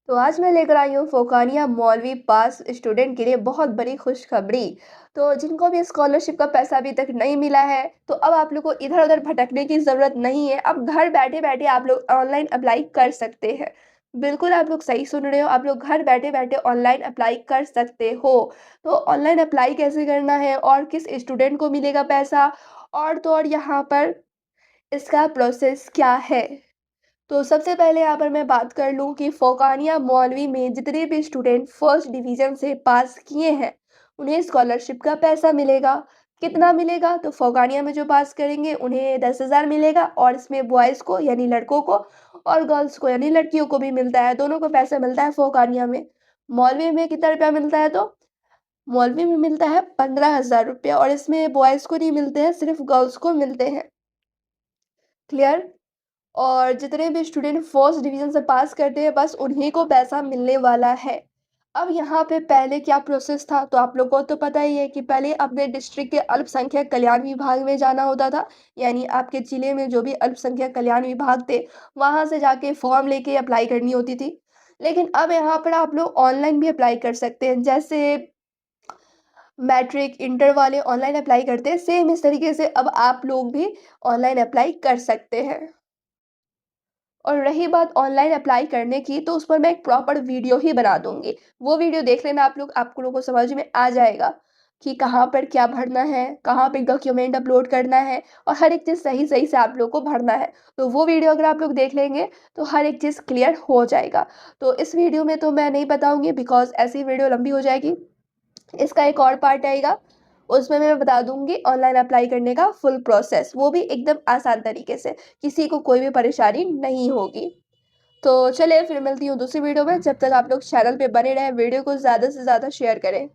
तो आज मैं लेकर आई हूँ फोकानिया मौलवी पास स्टूडेंट के लिए बहुत बड़ी खुशखबरी। तो जिनको भी स्कॉलरशिप का पैसा अभी तक नहीं मिला है, तो अब आप लोग को इधर-उधर भटकने की ज़रूरत नहीं है। अब घर बैठे-बैठे आप लोग ऑनलाइन अप्लाई कर सकते हैं। बिल्कुल आप लोग सही सुन रहे हो, आप लोग घर बैठे-बैठे ऑनलाइन अप्लाई कर सकते हो। तो ऑनलाइन अप्लाई कैसे करना है और किस स्टूडेंट को मिलेगा पैसा और तो और यहाँ पर इसका प्रोसेस क्या है? तो सबसे पहले यहाँ पर मैं बात कर लूँ कि फोकानिया मौलवी में जितने भी स्टूडेंट फर्स्ट डिवीज़न से पास किए हैं, उन्हें स्कॉलरशिप का पैसा मिलेगा। कितना मिलेगा? तो फोकानिया में जो पास करेंगे उन्हें 10,000 मिलेगा और इसमें बॉयज़ को यानी लड़कों को और गर्ल्स को यानी लड़कियों को भी मिलता है, दोनों को पैसा मिलता है फोकानिया में। मौलवी में कितना रुपया मिलता है तो? मौलवी में मिलता है 15,000 रुपया और इसमें बॉयज़ को नहीं मिलते हैं, सिर्फ़ गर्ल्स को मिलते हैं। क्लियर? और जितने भी स्टूडेंट फर्स्ट डिवीज़न से पास करते हैं बस उन्हीं को पैसा मिलने वाला है। अब यहाँ पे पहले क्या प्रोसेस था तो आप लोग को तो पता ही है कि पहले अपने डिस्ट्रिक्ट के अल्पसंख्यक कल्याण विभाग में जाना होता था। यानी आपके ज़िले में जो भी अल्पसंख्यक कल्याण विभाग थे, वहाँ से जाके फॉर्म लेके अप्लाई करनी होती थी। लेकिन अब यहाँ पर आप लोग ऑनलाइन भी अप्लाई कर सकते हैं। जैसे मैट्रिक, इंटर वाले ऑनलाइन अप्लाई करते हैं, सेम इस तरीके से अब आप लोग भी ऑनलाइन अप्लाई कर सकते हैं। और रही बात ऑनलाइन अप्लाई करने की, तो उस पर मैं एक प्रॉपर वीडियो ही बना दूँगी। वो वीडियो देख लेना आप लोग, आप लोगों को समझ में आ जाएगा कि कहाँ पर क्या भरना है, कहाँ पे डॉक्यूमेंट अपलोड करना है और हर एक चीज़ सही-सही से आप लोग को भरना है। तो वो वीडियो अगर आप लोग देख लेंगे, तो हर एक चीज़ क्लियर हो जाएगा। तो इस वीडियो में तो मैं नहीं बताऊँगी बिकॉज़ ऐसी वीडियो लंबी हो जाएगी। इसका एक और पार्ट आएगा, उसमें मैं बता दूँगी ऑनलाइन अप्लाई करने का फुल प्रोसेस, वो भी एकदम आसान तरीके से, किसी को कोई भी परेशानी नहीं होगी। तो चलिए फिर मिलती हूँ दूसरी वीडियो में, जब तक आप लोग चैनल पे बने रहें, वीडियो को ज़्यादा से ज़्यादा शेयर करें।